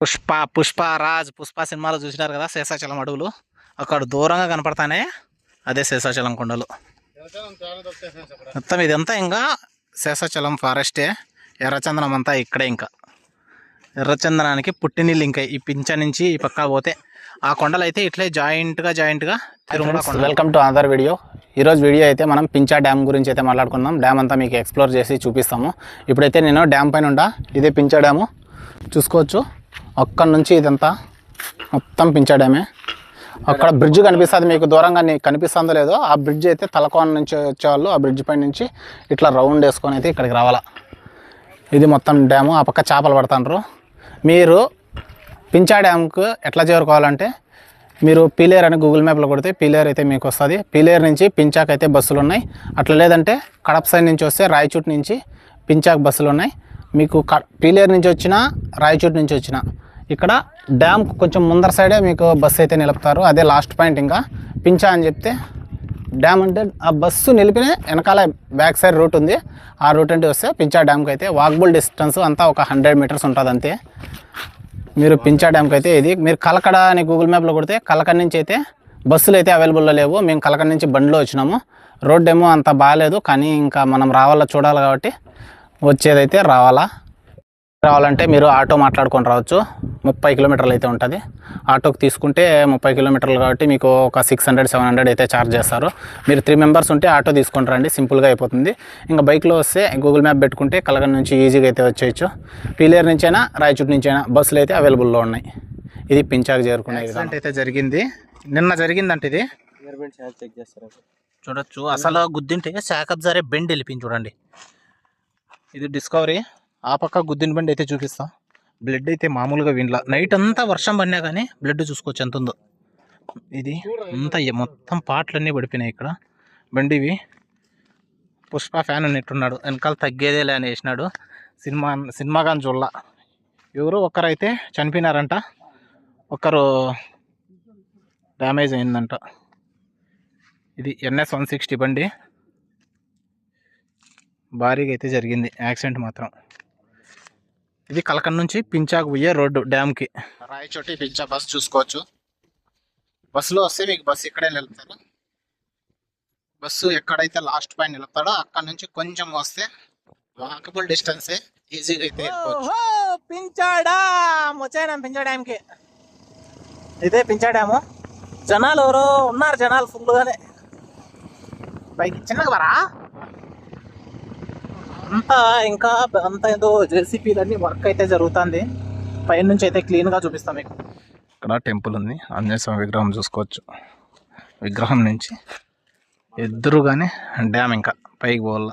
పుష్ప సినిమాలో చూసినారు కదా శేషాచలం అడవులు, అక్కడ దూరంగా కనపడతానే అదే శేషాచలం కొండలు. మొత్తం ఇదంతా ఇంకా శేషాచలం ఫారెస్టే. ఎర్రచందనం అంతా ఇక్కడే. ఇంకా ఎర్రచందనానికి పుట్టినీళ్ళు ఇంకా ఈ పింఛ నుంచి ఈ పక్క పోతే ఆ కొండలు అయితే ఇట్లే జాయింట్గా తిరుమల కొండ. Welcome to another video. ఈరోజు వీడియో అయితే మనం పింఛా డ్యామ్ గురించి అయితే మాట్లాడుకుందాం. డ్యామ్ అంతా మీకు ఎక్స్ప్లోర్ చేసి చూపిస్తాము. ఇప్పుడైతే నేను డ్యామ్ పైన ఉండా. ఇదే పింఛా డ్యాము చూసుకోవచ్చు. అక్కడ నుంచి ఇదంతా మొత్తం పింఛా డ్యామే. అక్కడ బ్రిడ్జ్ కనిపిస్తుంది మీకు, దూరంగా కనిపిస్తుందో లేదో. ఆ బ్రిడ్జ్ అయితే తలకోన నుంచి వచ్చేవాళ్ళు ఆ బ్రిడ్జ్ పై నుంచి ఇట్లా రౌండ్ వేసుకొని అయితే ఇక్కడికి రావాలా. ఇది మొత్తం డ్యాము. ఆ పక్క చేపలు పడుతుండ్రు. మీరు పింఛా డ్యామ్కు ఎట్లా చేరుకోవాలంటే మీరు పీలేరు అని గూగుల్ మ్యాప్లో కొడితే పీలేరు అయితే మీకు వస్తుంది. పీలేరు నుంచి పింఛాక్ అయితే బస్సులు ఉన్నాయి. అట్లా లేదంటే కడప సైడ్ నుంచి వస్తే రాయచూట్ నుంచి పింఛాక్ బస్సులు ఉన్నాయి. మీకు పీలేరు నుంచి వచ్చినా రాయచూట్ నుంచి వచ్చినా ఇక్కడ డ్యామ్ కొంచెం ముందర సైడే మీకు బస్సు అయితే నిలుపుతారు. అదే లాస్ట్ పాయింట్. ఇంకా పింఛా అని చెప్తే డ్యామ్ అంటే ఆ బస్సు నిలిపిన వెనకాల బ్యాక్ సైడ్ రూట్ ఉంది. ఆ రూట్ అంటే వస్తే పింఛా డ్యామ్కి అయితే వాకబుల్ డిస్టెన్స్ అంతా ఒక 100 మీటర్స్ ఉంటుంది అంతే. మీరు పింఛా డ్యామ్కి అయితే ఇది మీరు కలకడ అని గూగుల్ మ్యాప్లో కొడితే కలకడ నుంచి అయితే బస్సులు అయితే అవైలబుల్లో లేవు. మేము కలకడ నుంచి బండిలో వచ్చినాము. రోడ్ ఏమో అంత బాగాలేదు, కానీ ఇంకా మనం రావాలా చూడాలి కాబట్టి వచ్చేదైతే రావాలంటే మీరు ఆటో మాట్లాడుకొని రావచ్చు. 30 కిలోమీటర్లు అయితే ఉంటుంది. ఆటోకి తీసుకుంటే 30 కిలోమీటర్లు కాబట్టి మీకు ఒక 600-700 అయితే ఛార్జ్ చేస్తారు. మీరు 3 మెంబర్స్ ఉంటే ఆటో తీసుకొని రండి, సింపుల్గా అయిపోతుంది. ఇంకా బైక్లో వస్తే గూగుల్ మ్యాప్ పెట్టుకుంటే కలగడ నుంచి ఈజీగా అయితే వచ్చేయచ్చు. పీలేరు నుంచైనా రాయచూట్ నుంచైనా బస్సులు అయితే అవైలబుల్లో ఉన్నాయి. ఇది పింఛాకు చేరుకునే విధానం అయితే జరిగింది. నిన్న జరిగిందంటే ఇది చెక్ చేస్తారు చూడొచ్చు. అసలు గుద్దింటే శాఖప్ జరే బెండ్ వెళ్ళిపోయింది చూడండి. ఇది డిస్కవరీ. ఆ పక్క గుద్దిన బండి అయితే చూపిస్తా. బ్లడ్ అయితే మామూలుగా వినలా. నైట్ అంతా వర్షం పడినా కానీ బ్లడ్ చూసుకోవచ్చు ఎంత ఉందో. ఇది అంతా మొత్తం పాటలన్నీ పడిపోయినాయి ఇక్కడ. బండివి పుష్ప ఫ్యాన్ ఉన్నట్టున్నాడు. వెనకాల తగ్గేదేలే అని వేసినాడు. సినిమా కానీ చూడాల. ఎవరు ఒకరైతే చనిపోయినారంట, ఒకరు డ్యామేజ్ అయిందంట. ఇది NS 160 బండి. భారీగా అయితే జరిగింది యాక్సిడెంట్ మాత్రం. ఇది కలకన్ నుంచి పింఛాకు పోయే రోడ్డు డ్యామ్కి. రాయచోటి పింఛా బస్సు చూసుకోవచ్చు. బస్సులో వస్తే మీకు బస్సు ఇక్కడే నిలుపుతారు. బస్సు ఎక్కడైతే లాస్ట్ పాయింట్ నిలుపుతాడో అక్కడ నుంచి కొంచెం వస్తే వాకబుల్ డిస్టెన్సే, ఈజీగా అయితే పింఛా డ్యామ్ వచ్చాను. పింఛా డ్యామ్కి ఇదే పింఛా డ్యాము. జనాలు ఎవరో ఉన్నారు, జనాలు ఫుల్గానే. పైకి చిన్నగా వరా అంతా ఇంకా అంతా ఏదో జేసీపీలన్నీ వర్క్ అయితే జరుగుతుంది. పైన నుంచి అయితే క్లీన్గా చూపిస్తాం మీకు. ఇక్కడ టెంపుల్ ఉంది, ఆంజనేయ స్వామి విగ్రహం చూసుకోవచ్చు. విగ్రహం నుంచి ఎదురుగానే డ్యామ్ ఇంకా పైకి పోవాల.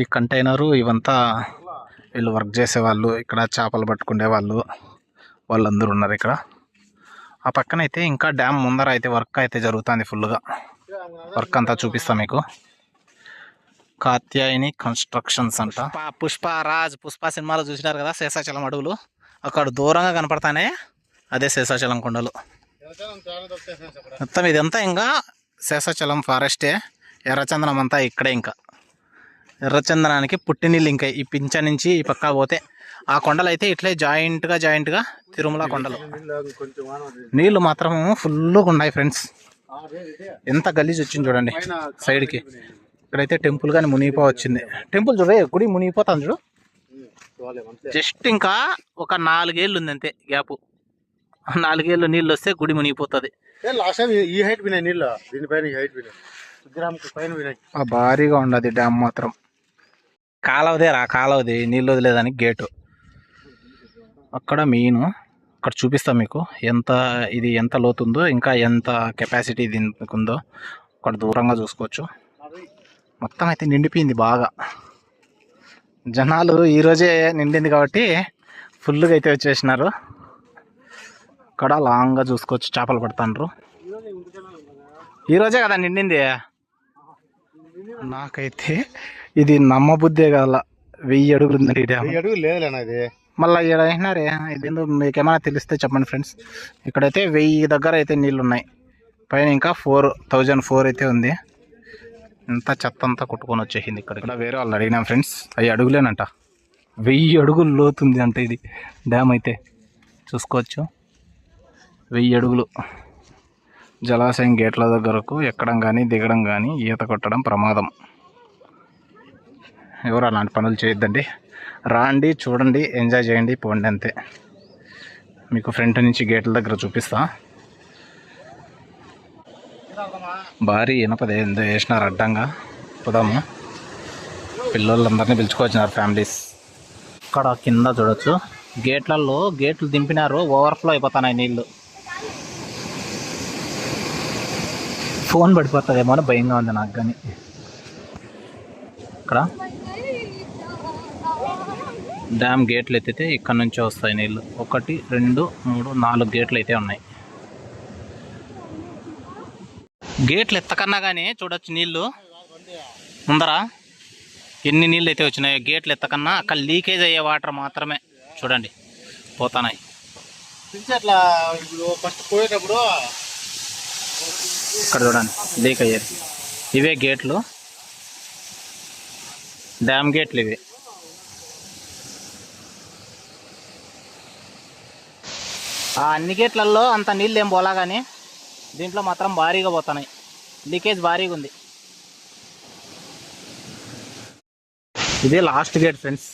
ఈ కంటైనరు ఇవంతా వీళ్ళు వర్క్ చేసేవాళ్ళు, ఇక్కడ చేపలు పట్టుకునే వాళ్ళందరూ ఉన్నారు ఇక్కడ. ఆ పక్కన అయితే ఇంకా డ్యామ్ ముందర అయితే వర్క్ అయితే జరుగుతుంది ఫుల్గా. వర్క్ అంతా చూపిస్తాం మీకు. కాత్యాయని కన్స్ట్రక్షన్స్ అంట. పుష్ప సినిమాలో చూసినారు కదా శేషాచలం అడవులు, అక్కడ దూరంగా కనపడతానే అదే శేషాచలం కొండలు. మొత్తం ఇదంతా ఇంకా శేషాచలం ఫారెస్టే. ఎర్రచందనం అంతా ఇక్కడే. ఇంకా ఎర్రచందనానికి పుట్టినీళ్ళు ఇంకా ఈ పింఛ నుంచి ఈ పక్క పోతే ఆ కొండలు అయితే ఇట్లే జాయింట్గా తిరుమల కొండలు. నీళ్ళు మాత్రం ఫుల్గా ఉన్నాయి ఫ్రెండ్స్. ఎంత గలీజ్ వచ్చింది చూడండి సైడ్కి. ఇక్కడైతే టెంపుల్ కానీ మునిగిపో వచ్చింది. టెంపుల్ చూడే గుడి మునిగిపోతాను చూడు. జస్ట్ ఇంకా ఒక 4 ఏళ్ళు ఉంది అంతే గ్యాప్. 4 ఏళ్ళు నీళ్ళు వస్తే గుడి మునిగిపోతుంది. భారీగా ఉండదు డ్యామ్ మాత్రం. కాలవది నీళ్ళు వదిలేదానికి గేటు. అక్కడ మెయిన్ అక్కడ చూపిస్తాం మీకు ఇది ఎంత లోతుందో, ఇంకా ఎంత కెపాసిటీ దీనికి ఉందో అక్కడ దూరంగా చూసుకోవచ్చు. మొత్తం అయితే నిండిపోయింది బాగా. జనాలు ఈరోజే నిండింది కాబట్టి ఫుల్గా అయితే వచ్చేసినారు. అక్కడ లాంగ్గా చూసుకోవచ్చు చేపలు పడుతుండ్రు. ఈరోజే కదా నిండింది. నాకైతే ఇది నమ్మబుద్ధే కదా. 1000 అడుగులు ఉంది లేదు. మళ్ళీ ఇక్కడ అయినారే ఇదేందో మీకేమైనా తెలిస్తే చెప్పండి ఫ్రెండ్స్. ఇక్కడైతే 1000 దగ్గర అయితే నీళ్ళు ఉన్నాయి. పైన ఇంకా 4004 అయితే ఉంది. ఇంత చెత్త అంతా కొట్టుకొని వచ్చేసింది. ఇక్కడ వేరే వాళ్ళు అడిగినాం ఫ్రెండ్స్, అవి అడుగులేనంట. 1000 అడుగులు లోతుంది అంటే ఇది డ్యామ్ అయితే. చూసుకోవచ్చు. 1000 అడుగులు. జలాశయం గేట్ల దగ్గరకు ఎక్కడం కానీ దిగడం కానీ ఈత కొట్టడం ప్రమాదం. ఎవరు అలాంటి పనులు చేయొద్దండి. రాండి, చూడండి, ఎంజాయ్ చేయండి, పోండి అంతే. మీకు ఫ్రంట్ నుంచి గేట్ల దగ్గర చూపిస్తా. భారీ ఇనపది ఏందో వేసినారు అడ్డంగా. పోదాము. పిల్లలందరినీ పిలుచుకొచ్చినారు ఫ్యామిలీస్. ఇక్కడ కింద చూడొచ్చు, గేట్లు దింపినారు, ఓవర్ఫ్లో అయిపోతున్నాయి నీళ్ళు. ఫోన్ పడిపోతుందేమో అని భయంగా ఉంది నాకు. కానీ ఇక్కడ డ్యామ్ గేట్లు ఎత్తితే ఇక్కడ నుంచే వస్తాయి నీళ్ళు. 1 2 3 4 గేట్లు అయితే ఉన్నాయి. గేట్లు ఎత్తకన్నా కానీ చూడొచ్చు నీళ్ళు ముందర ఎన్ని నీళ్ళు అయితే వచ్చినాయో. గేట్లు ఎత్తకన్నా అక్కడ లీకేజ్ అయ్యే వాటర్ మాత్రమే చూడండి పోతున్నాయి. ఇక్కడ చూడండి లీక్ అయ్యేది. ఇవే గేట్లు, డ్యామ్ గేట్లు ఇవి. అన్ని గేట్లలో అంత నీళ్ళు ఏం పోలా, కానీ దీంట్లో మాత్రం భారీగా పోతున్నాయి. లీకేజ్ భారీగా ఉంది. ఇదే లాస్ట్ గేట్ ఫ్రెండ్స్,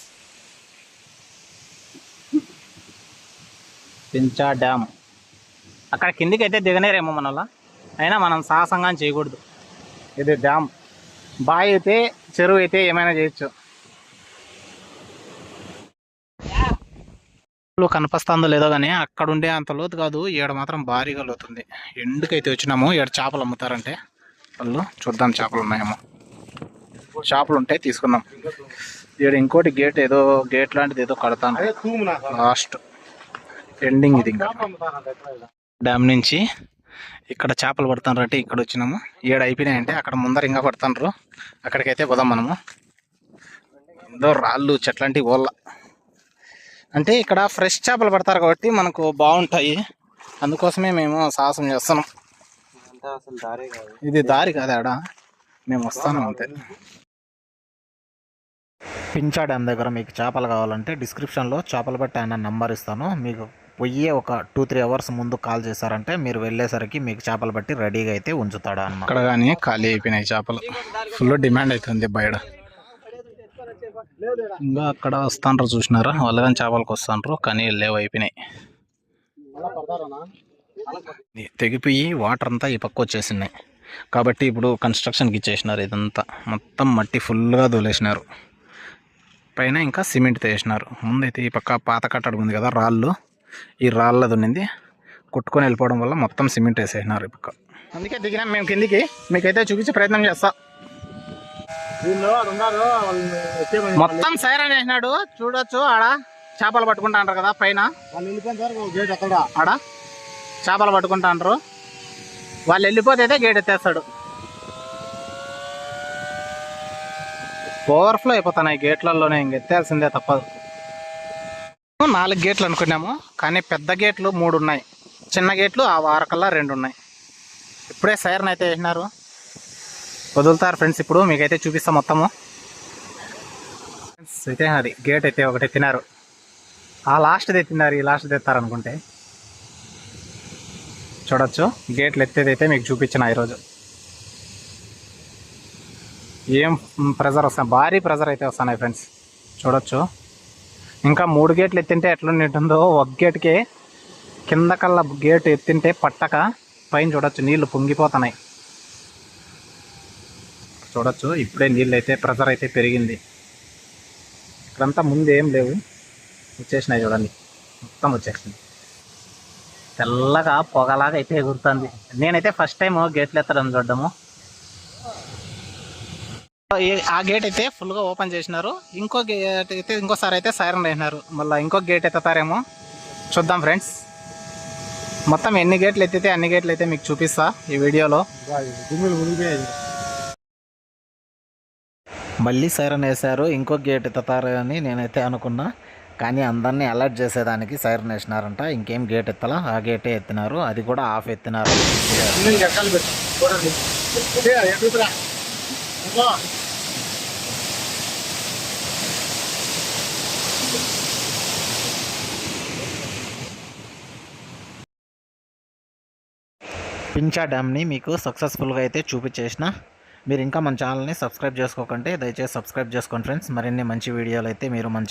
పించా డ్యామ్. అక్కడ కిందికి అయితే దిగనేరేమో మనలా, అయినా మనం సాహసంగా చేయకూడదు. ఇది డ్యామ్. బావి అయితే చెరువు అయితే ఏమైనా చేయొచ్చు. కనిపిస్తుందో లేదో కానీ అక్కడ ఉండే అంత లోతు కాదు, ఈడ మాత్రం భారీగా లోతుంది. ఎండుకైతే వచ్చినాము. ఈడ చేపలు అమ్ముతారంటే వాళ్ళు, చూద్దాం చేపలు ఉన్నాయేమో. చేపలు ఉంటే తీసుకుందాం. ఈడ ఇంకోటి గేట్, ఏదో గేట్ లాంటిది ఏదో కడతాను. లాస్ట్ ఎండింగ్ ఇది. ఇంకా డ్యామ్ నుంచి ఇక్కడ చేపలు పడుతున్నారంటే ఇక్కడ వచ్చినాము. ఈడ అయిపోయినాయంటే అక్కడ ముందర ఇంకా పడుతున్నారు. అక్కడికైతే పోదాం మనము. ఏదో రాళ్ళు చెట్లాంటివి ఓళ్ళ అంటే ఇక్కడ ఫ్రెష్ చేపలు పడతారు కాబట్టి మనకు బాగుంటాయి. అందుకోసమే మేము సాహసం చేస్తున్నాం. ఇది దారి కాదు, ఆడ మేము వస్తాను అంతే. పించా డ్యామ్ దగ్గర మీకు చేపలు కావాలంటే డిస్క్రిప్షన్లో చేపలు బట్టి ఆయన నంబర్ ఇస్తాను. మీకు పోయి ఒక 2-3 అవర్స్ ముందు కాల్ చేశారంటే మీరు వెళ్ళేసరికి మీకు చేపలు బట్టి రెడీగా అయితే ఉంచుతాడు అన్నమాట. అక్కడ కానీ ఖాళీ అయిపోయినాయి చేపలు. ఫుల్ డిమాండ్ అవుతుంది బయట. ఇంకా అక్కడ వస్తాండ్రు చూసినారా, వాళ్ళు కానీ చేపలకు వస్తాండ్రు, కానీ లేవు, అయిపోయినాయి. తెగిపోయి వాటర్ అంతా ఈ పక్క వచ్చేసినాయి కాబట్టి ఇప్పుడు కన్స్ట్రక్షన్కి ఇచ్చేసినారు. ఇదంతా మొత్తం మట్టి ఫుల్గా దూలేసినారు. పైన ఇంకా సిమెంట్ వేసినారు. ముందైతే ఈ పక్క పాత కట్టడం ఉంది కదా, రాళ్ళు, ఈ రాళ్ళది ఉన్నింది కొట్టుకొని వెళ్ళిపోవడం వల్ల మొత్తం సిమెంట్ వేసేసినారు ఈ పక్క. అందుకే దిగినాం మేము కిందికి. మీకైతే చూపించే ప్రయత్నం చేస్తా. మొత్తం సైరన్ వేసినాడు చూడొచ్చు. ఆడ చేపలు పట్టుకుంటా అంటారు కదా, పైన ఆడ చేపలు పట్టుకుంటా అంటారు. వాళ్ళు వెళ్ళిపోతే అయితే గేట్ ఎత్తేస్తాడు. ఓవర్ఫ్లో అయిపోతున్నాయి గేట్లలోనే, ఇంక ఎత్తేయాల్సిందే తప్పదు. 4 గేట్లు అనుకున్నాము, కానీ పెద్ద గేట్లు 3 ఉన్నాయి, చిన్న గేట్లు ఆ వారకల్లా 2 ఉన్నాయి. ఇప్పుడే సైరన్ అయితే వేసినారు, వదులుతారు ఫ్రెండ్స్. ఇప్పుడు మీకైతే చూపిస్తాం మొత్తము. అయితే అది గేట్ అయితే ఒకటి ఎత్తినారు, ఆ లాస్ట్ది ఎత్తినారు, ఈ లాస్ట్ది ఎత్తారనుకుంటే. చూడొచ్చు గేట్లు ఎత్తేదైతే మీకు చూపించిన ఈరోజు. ఏం ప్రెజర్ వస్తాయి, భారీ ప్రెజర్ అయితే వస్తున్నాయి ఫ్రెండ్స్. చూడొచ్చు ఇంకా 3 గేట్లు ఎత్తింటే ఎట్లుంటుందో, ఒక గేట్కే కిందకల్లా గేటు ఎత్తింటే పట్టక పైన చూడొచ్చు నీళ్లు పొంగిపోతున్నాయి. చూడొచ్చు ఇప్పుడే నీళ్ళు అయితే ప్రెజర్ అయితే పెరిగింది. ఇక్కడంతా ముందు ఏం లేవు, వచ్చేసినాయి చూడండి, మొత్తం వచ్చేసింది. తెల్లగా పొగలాగా అయితే ఎగురుతుంది. నేనైతే ఫస్ట్ టైం గేట్లు ఎత్తడం చూడడము. ఆ గేట్ అయితే ఫుల్గా ఓపెన్ చేసినారు. ఇంకో గేట్ అయితే ఇంకోసారి అయితే సైరన్ వేసినారు. మళ్ళీ ఇంకో గేట్ ఎత్తుతారేమో చూద్దాం ఫ్రెండ్స్. మొత్తం ఎన్ని గేట్లు ఎత్తితే అన్ని గేట్లు అయితే మీకు చూపిస్తా ఈ వీడియోలో. మళ్ళీ సైరన్ వేశారు, ఇంకో గేట్ ఎత్తుతారు అని నేనైతే అనుకున్నా, కానీ అందరినీ అలర్ట్ చేసేదానికి సైరన్ వేసినారంట. ఇంకేం గేట్ ఎత్తలా, ఆ గేటే ఎత్తినారు, అది కూడా ఆఫ్ ఎత్తినారు. పించా డ్యామ్ని మీకు సక్సెస్ఫుల్గా అయితే చూపించేసిన. మీరు ఇంకా మన ఛానల్ని సబ్స్క్రైబ్ చేసుకోకండి, దయచేసి సబ్స్క్రైబ్ చేసుకోండి ఫ్రెండ్స్. మరిన్ని మంచి వీడియోలు అయితే మీరు మన